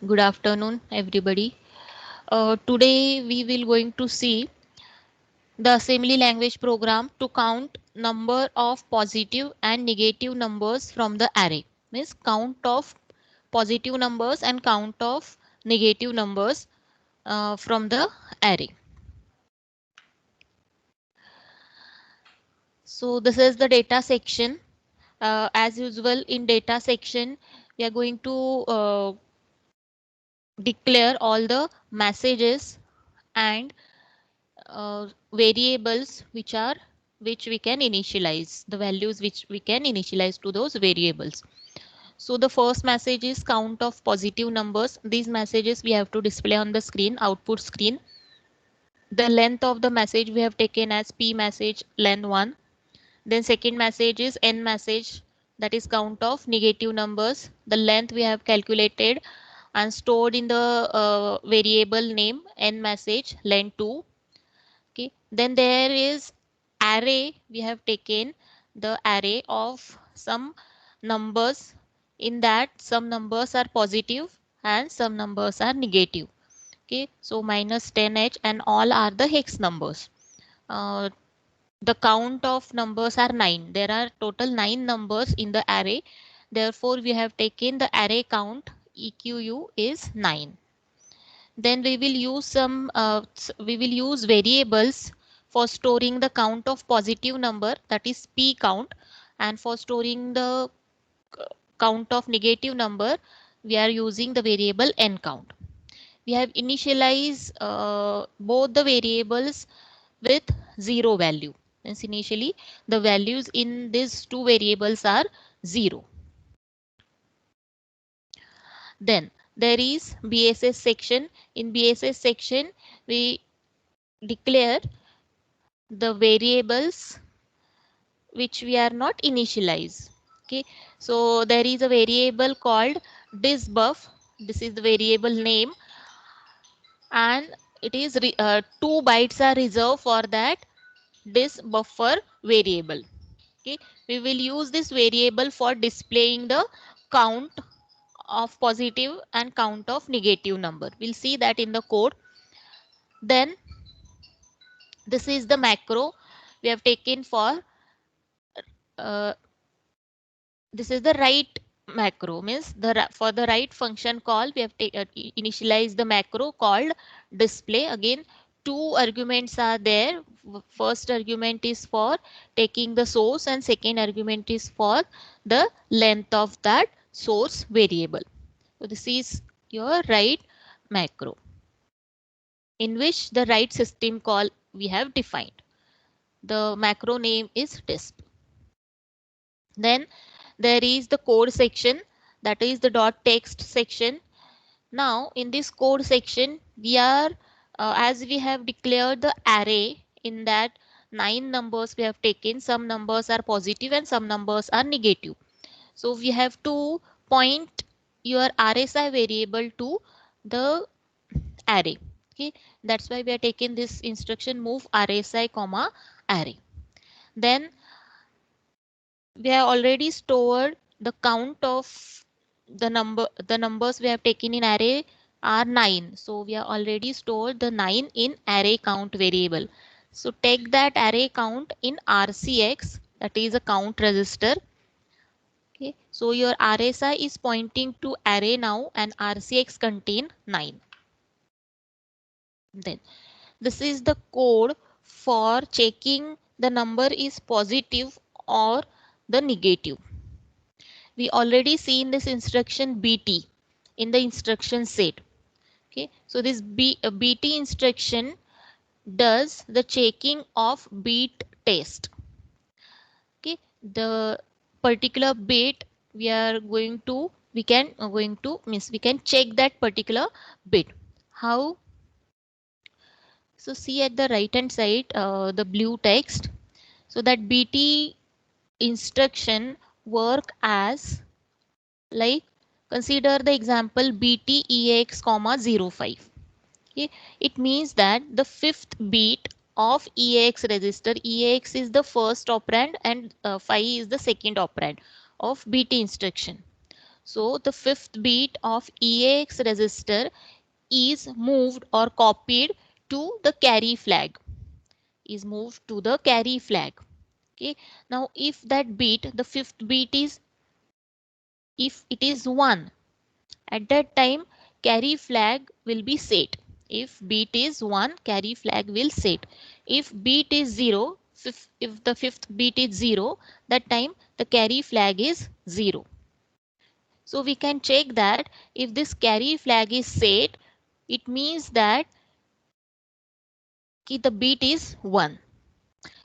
Good afternoon, everybody. Today we will going to see the assembly language program to count number of positive and negative numbers from the array. Means count of positive numbers and count of negative numbers from the array. So this is the data section. As usual in data section, we are going to declare all the messages and variables which we can initialize, the values which we can initialize to those variables. So the first message is count of positive numbers. These messages we have to display on the screen, output screen. The length of the message we have taken as p message len 1. Then second message is n message, that is count of negative numbers. The length we have calculated and stored in the variable name n message len 2. Okay, then there is array. We have taken the array of some numbers. In that some numbers are positive and some numbers are negative. Okay, so minus 10h and all are the hex numbers. uh, the count of numbers are 9. There are total 9 numbers in the array. Therefore we have taken the array count equ is 9. Then we will use we will use variables for storing the count of positive number, that is p count, and for storing the count of negative number we are using the variable n count. We have initialized both the variables with 0 value. Means initially the values in these two variables are 0. Then there is BSS section. In BSS section we declare the variables which we are not initialize. Okay, so there is a variable called disbuff. This is the variable name, and it is 2 bytes are reserved for that disbuffer variable. Okay, we will use this variable for displaying the count of positive and count of negative number. We'll see that in the code. Then this is the macro we have taken for uh, this is the right macro. Means for the right function call we have initialized the macro called display. Again, two arguments are there. First argument is for taking the source and second argument is for the length of that source variable. So this is your right macro in which the right system call we have defined. The macro name is disp. Then there is the code section, that is the dot text section. Now in this code section we are as we have declared the array, in that 9 numbers we have taken. Some numbers are positive and some numbers are negative. So we have to point your RSI variable to the array. Okay, that's why we are taking this instruction move RSI comma array. Then we have already stored the count of the numbers we have taken in array are 9. So we have already stored the 9 in array count variable. So take that array count in RCX, that is a count register. Okay, so your RSI is pointing to array now and RCX contain 9. Then this is the code for checking the number is positive or the negative. We already seen this instruction BT in the instruction set. Okay, so this BT instruction does the checking of bit test. Okay, the particular bit we are going to means we can check that particular bit. How? So see at the right hand side the blue text. So that BT instruction work as, like, consider the example BTEX comma 05. Okay, it means that the fifth bit of EAX register, EAX is the first operand and 5 is the second operand of BT instruction. So the fifth bit of EAX register is moved or copied to the carry flag. Is moved to the carry flag. Okay. Now if that bit, the fifth bit is, if it is 1, at that time carry flag will be set. If bit is 1, carry flag will set. If bit is 0, if the fifth bit is 0, that time the carry flag is 0. So we can check that if this carry flag is set, it means that the bit is 1.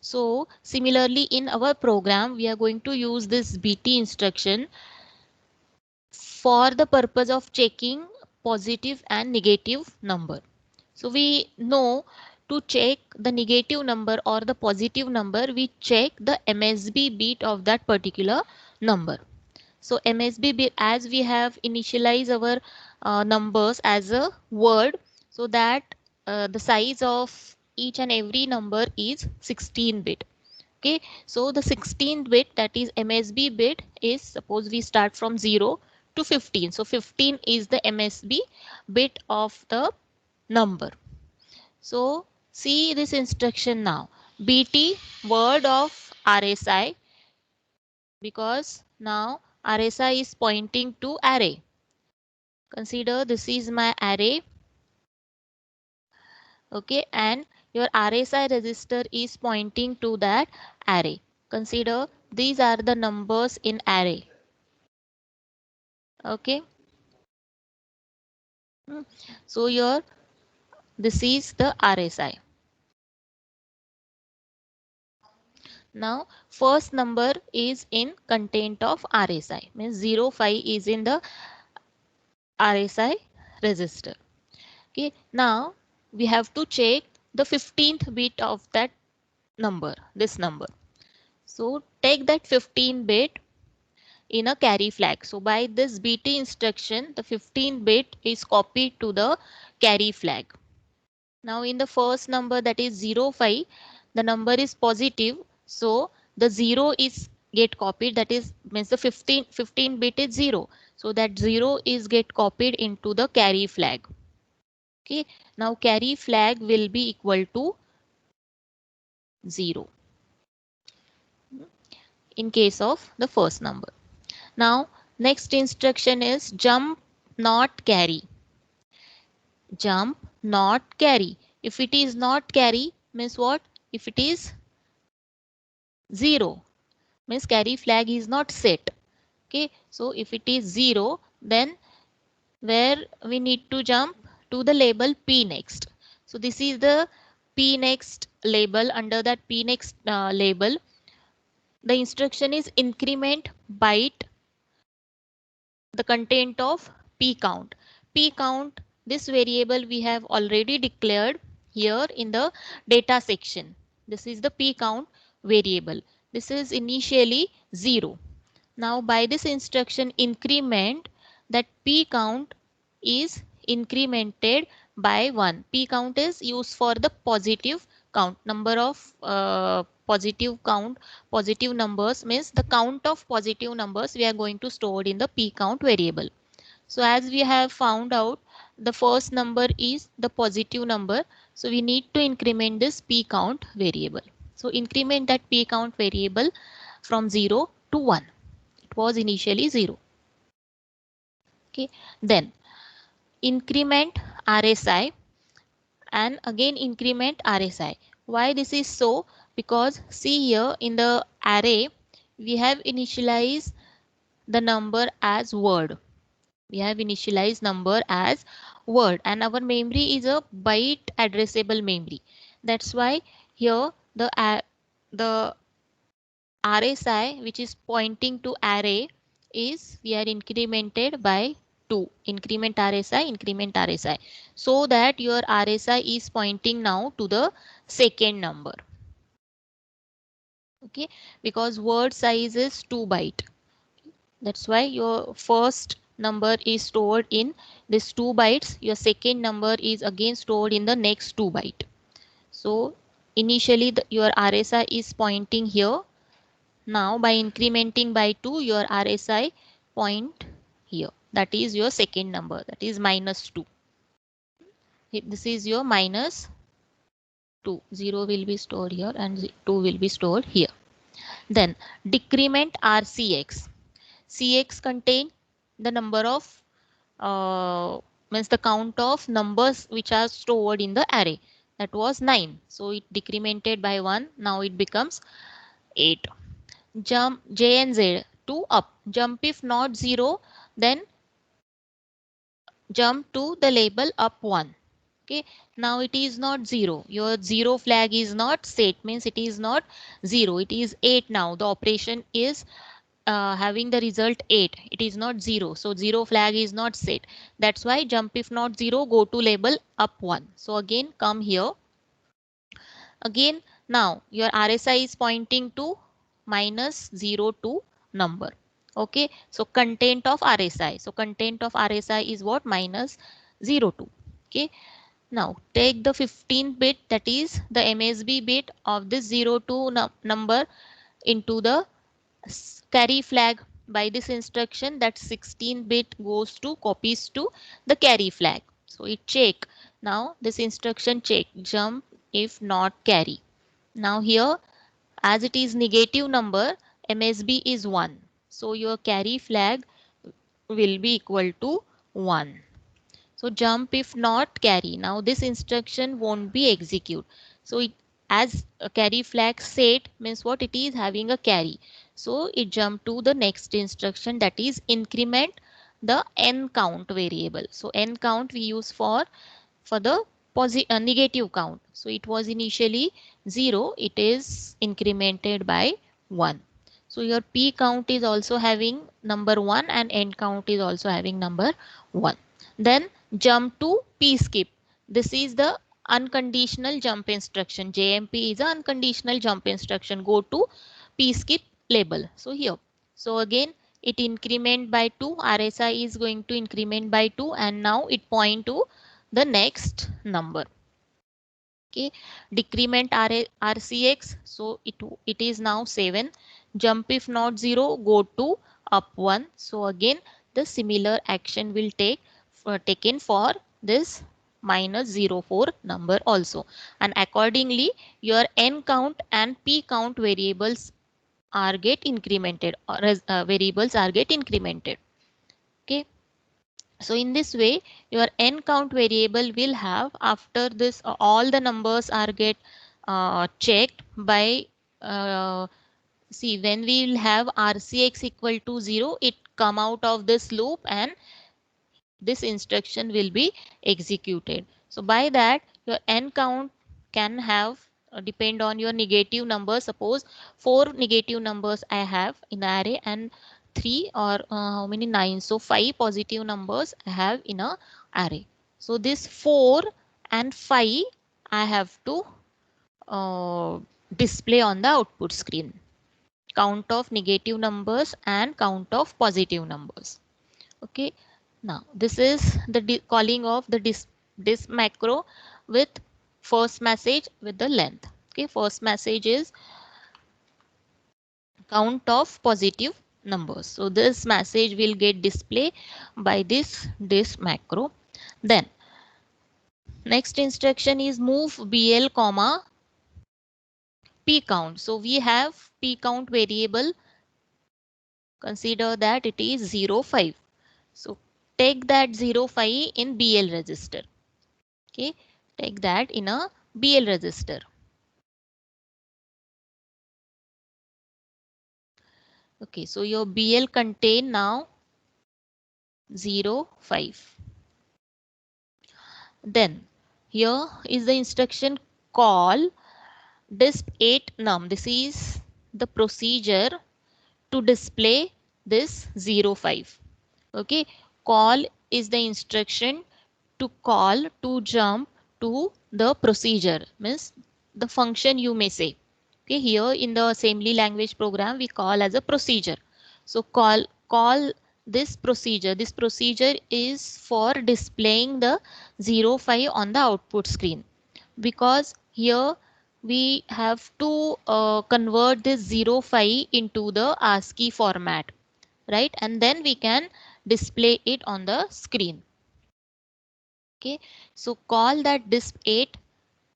So similarly in our program, we are going to use this BT instruction for the purpose of checking positive and negative number. So we know to check the negative number or the positive number, we check the MSB bit of that particular number. So MSB bit, as we have initialized our numbers as a word, so that the size of each and every number is 16 bit. Okay, so the 16th bit, that is MSB bit, is, suppose we start from 0 to 15. So 15 is the MSB bit of the number. So see this instruction now. BT word of RSI, because now RSI is pointing to array. Consider this is my array. Okay, and your RSI register is pointing to that array. Consider these are the numbers in array. Okay. So your, this is the RSI. Now first number is in content of RSI, means 05 is in the RSI register. Okay, now we have to check the 15th bit of that number, this number. So take that 15 bit in a carry flag. So by this BT instruction, the 15 bit is copied to the carry flag. Now in the first number, that is 05, the number is positive. So the 0 is get copied, that is means the 15 bit is 0. So that 0 is get copied into the carry flag. Okay. Now carry flag will be equal to 0 in case of the first number. Now next instruction is jump not carry. Jump not carry. If it is not carry, means what? If it is 0, means carry flag is not set. Okay, so if it is 0, then where we need to jump to the label P next. So this is the P next label. Under that P next label, the instruction is increment byte the content of P count. P count, this variable we have already declared here in the data section. This is the P count variable. This is initially 0. Now by this instruction increment, that P count is incremented by 1. P count is used for the positive count. Number of positive numbers, means the count of positive numbers we are going to store in the P count variable. So as we have found out, the first number is the positive number. So we need to increment this P count variable. So increment that P count variable from 0 to 1. It was initially 0. Okay, then increment RSI and again increment RSI. Why this is so? Because see here in the array we have initialized the number as word. We have initialized number as word, and our memory is a byte addressable memory. That's why here the RSI, which is pointing to array, is we are incremented by 2. Increment RSI, so that your RSI is pointing now to the second number. Okay, because word size is 2 byte. That's why your first number is stored in this 2 bytes. Your second number is again stored in the next 2 byte. So initially your RSI is pointing here. Now by incrementing by 2, your RSI point here. That is your second number, that is -2. This is your -2. 0 will be stored here and 2 will be stored here. Then decrement RCX. CX contain the number of means the count of numbers which are stored in the array. That was 9. So it decremented by 1. Now it becomes 8. Jump J and Z to up. Jump if not 0, then jump to the label up 1. Okay, now it is not 0. Your 0 flag is not set, means it is not 0. It is 8 now. The operation is having the result 8. It is not 0. So 0 flag is not set. That's why jump if not 0, go to label up 1. So again come here. Again now your RSI is pointing to -02 number. Okay, so content of RSI. So content of RSI is what? -02. Okay, now take the 15 bit, that is the MSB bit of this 02 number into the carry flag. By this instruction, that 16 bit goes to copies to the carry flag. So it check. Now this instruction check jump if not carry. Now here, as it is negative number, MSB is 1. So your carry flag will be equal to 1. So jump if not carry. Now this instruction won't be execute. So it, as a carry flag set means what? It is having a carry. So it jump to the next instruction, that is increment the n count variable. So n count we use for the negative count. So it was initially 0. It is incremented by 1. So your p count is also having number 1 and n count is also having number 1. Then jump to p skip. This is the unconditional jump instruction. JMP is an unconditional jump instruction. Go to p skip label. So here. So again it increment by 2. RSI is going to increment by 2 and now it point to the next number. Okay, decrement RCX. So it is now 7. Jump if not 0, go to up 1. So again the similar action will taken for this -04 number also, and accordingly your n count and p count variables are get incremented, or variables are get incremented. Okay, so in this way your n count variable will have, after this all the numbers are get checked by see, when we will have RCX equal to 0, it come out of this loop and this instruction will be executed. So by that your n count can have depend on your negative number. Suppose 4 negative numbers I have in array and 3 or how many 9. So 5 positive numbers I have in a array. So this 4 and 5 I have to display on the output screen. Count of negative numbers and count of positive numbers. Okay, now this is the calling of the this macro with first message with the length. Okay, first message is count of positive numbers. So this message will get display by this macro. Then next instruction is move BL comma p count. So we have p count variable. Consider that it is 05. So take that 05 in BL register. Okay, take that in a BL register. Okay, so your BL contain now 05. Then here is the instruction call disp8 num. This is the procedure to display this 05. Okay, call is the instruction to call to jump to the procedure, means the function you may say. Okay, here in the assembly language program we call as a procedure. So call this procedure. This procedure is for displaying the 05 on the output screen, because here we have to convert this 05 into the ASCII format, right? And then we can display it on the screen. Okay, so call that disp8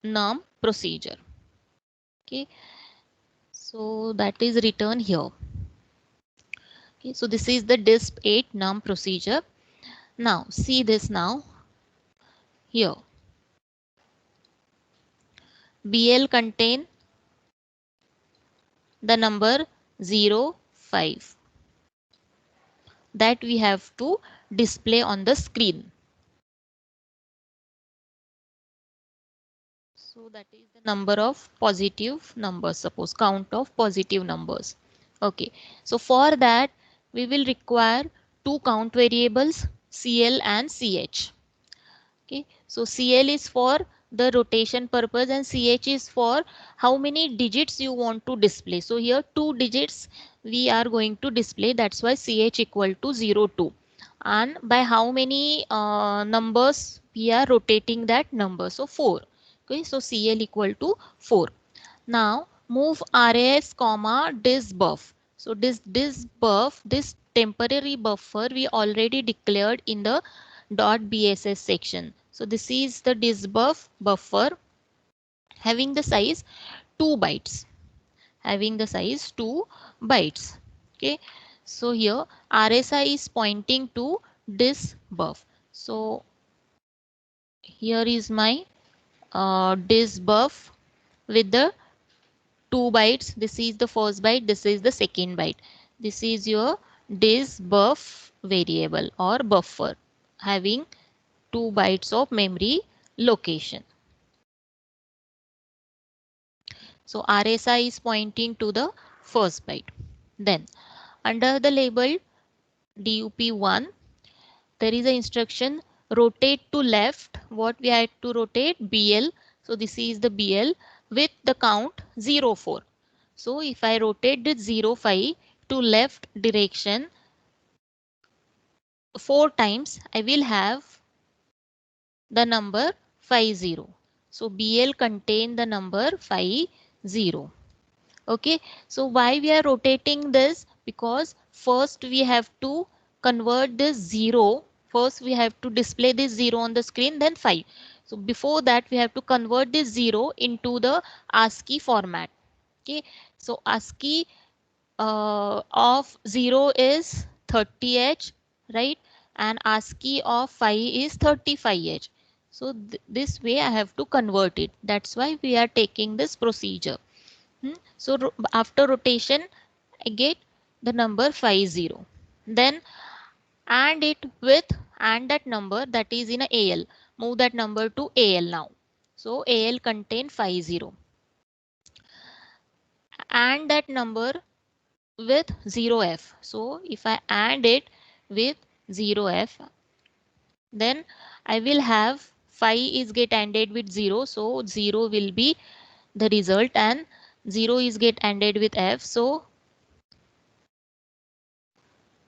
num procedure. Okay, so that is written here. Okay, so this is the disp8 num procedure. Now see this now here. BL contain the number 0, 5 that we have to display on the screen. So that is the number of positive numbers, suppose count of positive numbers. Okay, so for that we will require two count variables CL and CH. Okay, so CL is for the rotation purpose and CH is for how many digits you want to display. So here two digits we are going to display, that's why CH equal to 0, 2. And by how many numbers we are rotating that number, so 4. Okay, so CL equal to 4. Now move RAS comma disbuff. So this disbuff, this temporary buffer we already declared in the .bss section. So this is the disbuff buffer having the size 2 bytes. Having the size 2 bytes. Okay. So here RSI is pointing to disbuff. So here is my disbuff with the 2 bytes. This is the first byte, this is the second byte. This is your disbuff variable or buffer having 2 bytes of memory location. So RSI is pointing to the first byte. Then under the label DUP1, there is an instruction rotate to left. What we had to rotate? BL. So this is the BL with the count 0, 4. So if I rotate this 0, 5 to left direction 4 times, I will have the number 50. So BL contain the number 50. Okay, so why we are rotating this? Because first we have to convert this 0. First we have to display this 0 on the screen, then 5. So before that we have to convert this 0 into the ASCII format. Okay, so ASCII of 0 is 30H, right? And ASCII of 5 is 35H. So this way I have to convert it. That's why we are taking this procedure. So after rotation, I get the number 50. Then and that number that is in a AL. Move that number to AL now. So AL contain 50. And that number with 0F. So if I AND it with 0F, then I will have 5 is get ANDed with 0. So 0 will be the result and 0 is get ANDed with F. So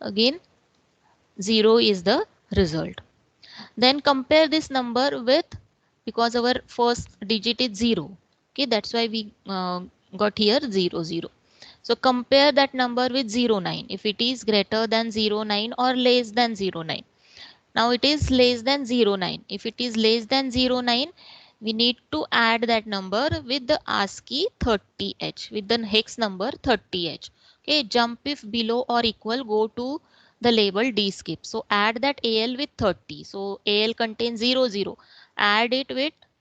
again 0 is the result. Then compare this number with, because our first digit is 0. Okay, that's why we got here 0, 0. So compare that number with 0, 9. If it is greater than 0, 9 or less than 0, 9. Now it is less than 0, 9. If it is less than 0, 9, we need to add that number with the ASCII 30H, with the hex number 30H. Okay, jump if below or equal, go to the label dskip. So add that AL with 30. So AL contains 0, 0. Add it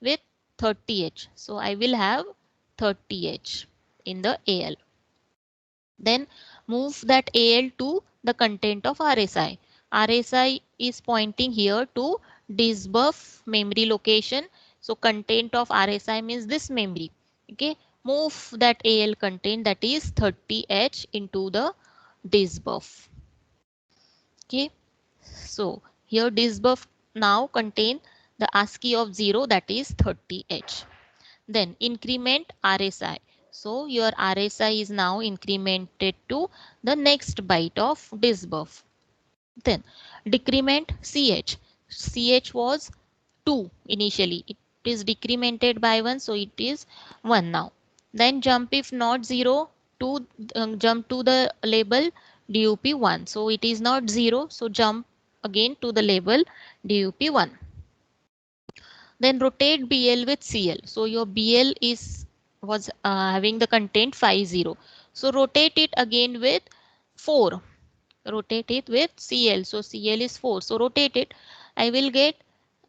with 30H. So I will have 30H in the AL. Then move that AL to the content of RSI. RSI is pointing here to disbuff memory location. So content of RSI means this memory. Okay, move that AL content, that is 30H, into the disbuff. Okay, so here disbuff now contain the ASCII of 0, that is 30H. Then increment RSI. So your RSI is now incremented to the next byte of disbuff. Then decrement CH. CH was 2 initially. It is decremented by 1, so it is 1 now. Then jump if not 0 to jump to the label DUP 1. So it is not 0. So jump again to the label DUP 1. Then rotate BL with CL. So your BL was having the content 50. So rotate it again with 4. Rotate it with CL. So CL is 4. So rotate it. I will get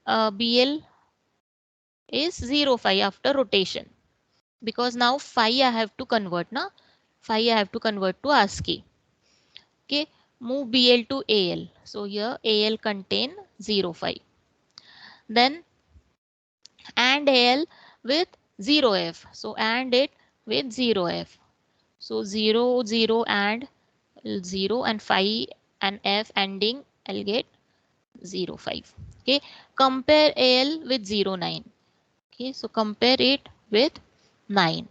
BL is 05 after rotation, because now 5 I have to convert na. 5 I have to convert to ASCII. Okay, move BL to AL. So here AL contain 05. Then AND AL with 0F. So AND it with 0F. So 0 0 and 0 and 5 and F ending, I'll get 05. Okay, compare AL with 09. Okay, so compare it with 9.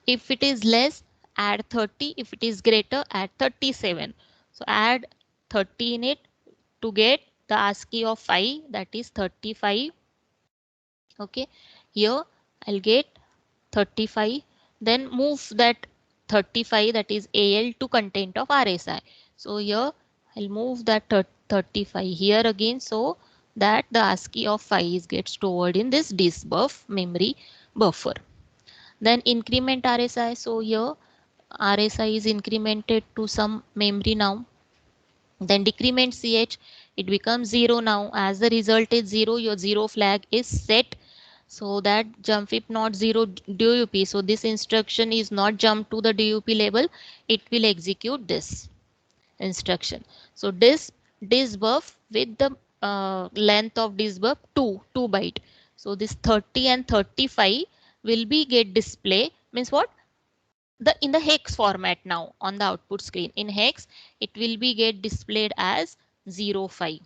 If it is less, add 30. If it is greater, add 37. So add 30 in it to get the ASCII of 5, that is 35. Okay, here I'll get 35. Then move that 35, that is AL, to content of RSI. So here I'll move that 35 here again, so that the ASCII of 5 gets stored in this disk memory buffer. Then increment RSI. So here RSI is incremented to some memory now. Then decrement CH, it becomes 0 now. As the result is 0, your 0 flag is set. So that jump if not 0 DUP. So this instruction is not jump to the DUP label. It will execute this instruction. So this buff with the length of this buff 2 byte. So this 30 and 35 will be get display, means what, the in the hex format now on the output screen. In hex it will be get displayed as 05.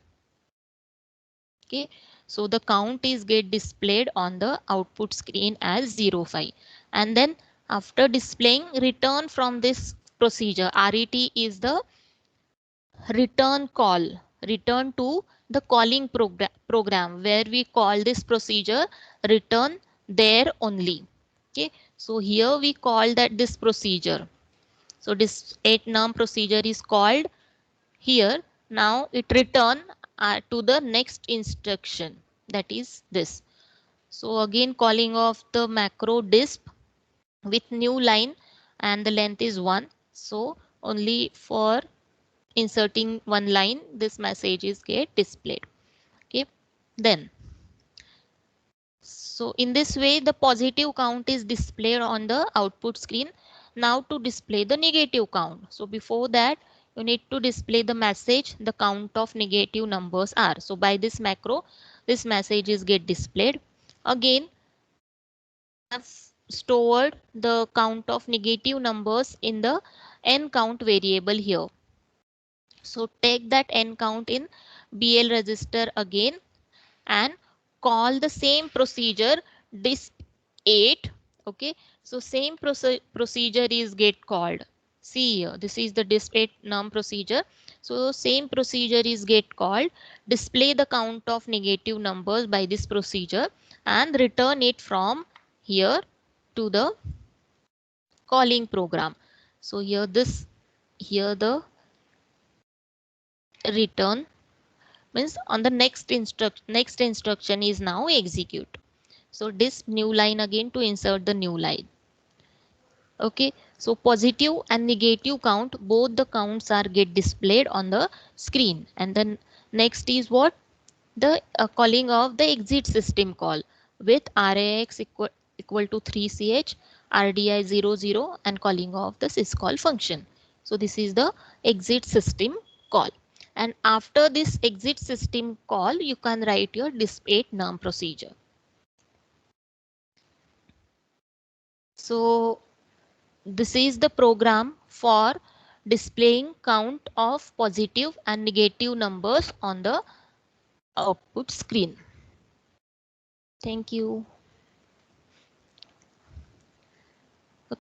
Okay, so the count is get displayed on the output screen as 05. And then after displaying, return from this procedure. RET is the return call, return to the calling program where we call this procedure, return there only. Okay, so here we call that this procedure. So this 8 num procedure is called here. Now it return to the next instruction, that is this. So again calling of the macro disp with new line, and the length is 1. So only for inserting one line this message is get displayed. Okay, then so in this way the positive count is displayed on the output screen. Now to display the negative count, so before that you need to display the message the count of negative numbers are. So by this macro this message is get displayed. Again have stored the count of negative numbers in the n count variable here. So take that n count in BL register again and call the same procedure disp 8. Okay, so same procedure is get called. See here, this is the disp 8 num procedure. So same procedure is get called, display the count of negative numbers by this procedure and return it from here to the calling program. So here the return means on the next instruction is now execute. So this new line again to insert the new line. Okay, so positive and negative count, both the counts are get displayed on the screen. And then next is what, the calling of the exit system call with RAX equal to 3ch RDI 00 and calling of the syscall function. So this is the exit system call. And after this exit system call, you can write your disp8 num procedure. So this is the program for displaying count of positive and negative numbers on the output screen. Thank you.